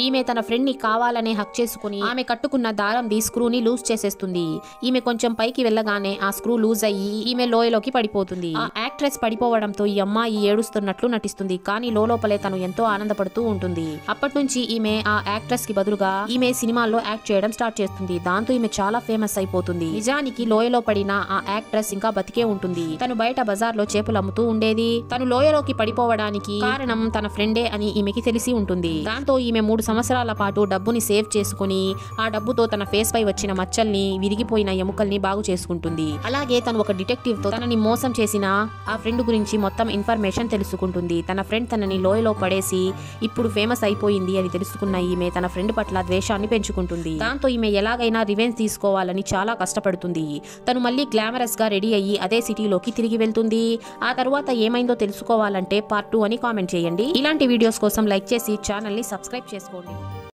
ఈమె తన ఫ్రెండ్ ని కావాలనే హక్ చేసుకుని ఆమె కట్టుకున్న దారంది స్క్రూని లూజ్ చేసేస్తుంది. ఈమె కొంచెం పైకి వెళ్ళగానే ఆ స్క్రూ లూజ్ అయ్యి ఈమె లోయలోకి పడిపోతుంది. ఆ యాక్ట్రెస్ పడిపోవడంతో ఈ అమ్మాయి ఏడుస్తున్నట్లు నటిస్తుంది. కానీ లోపలే తను ఎంతో ఆనందపడుతూ ఉంటుంది. అప్పటి నుంచి ఈమె ఆ యాక్ట్రెస్ కి బదులుగా ఈమె సినిమాల్లో యాక్ట్ చేయడం స్టార్ట్ చేస్తుంది. దాంతో ఈమె చాలా ఫేమస్ అయిపోతుంది. నిజానికి లోయలో పడిన ఆ యాక్ట్రెస్ ఇంకా బతికే ఉంటుంది. తను బయట బజార్లో చేపలు అమ్ముతూ ఉండేది. తను లోయలోకి పడిపోవడానికి కారణం తన ఫ్రెండే అని ఈమెకి తెలిసి ఉంటుంది. దాంతో ఈమె 3 సంవత్సరాల పాటు డబ్బుని సేవ్ చేసుకుని ఆ డబ్బుతో తన ఫేస్ పై వచ్చిన మచ్చల్ని, విరిగిపోయిన ఎముకల్ని బాగు చేసుకుంటుంది. అలాగే తను ఒక డిటెక్టివ్ తో తనని మోసం చేసిన ఆ ఫ్రెండ్ గురించి మొత్తం ఇన్ఫర్మేషన్ తెలుసుకుంటుంది. తన ఫ్రెండ్ తనని లోయలో పడేసి ఇప్పుడు ఫేమస్ అయిపోయింది అని తెలుసుకున్న ఈమె తన ఫ్రెండ్ పట్ల ద్వేషాన్ని పెంచుకుంటుంది. దాంతో ఈమె ఎలాగైనా రివెంజ్ తీసుకోవాలని చాలా కష్టపడుతుంది. తను మళ్ళీ గ్లామరస్ గా రెడీ అయ్యి అదే సిటీలోకి తిరిగి వెళ్తుంది. ఆ తర్వాత ఏమైందో తెలుసుకోవాలంటే పార్ట్ 2 అని కామెంట్ చేయండి. ఇలాంటి వీడియోస్ కోసం లైక్ చేసి ఛానల్ ని సబ్స్క్రైబ్ చేసుకోండి.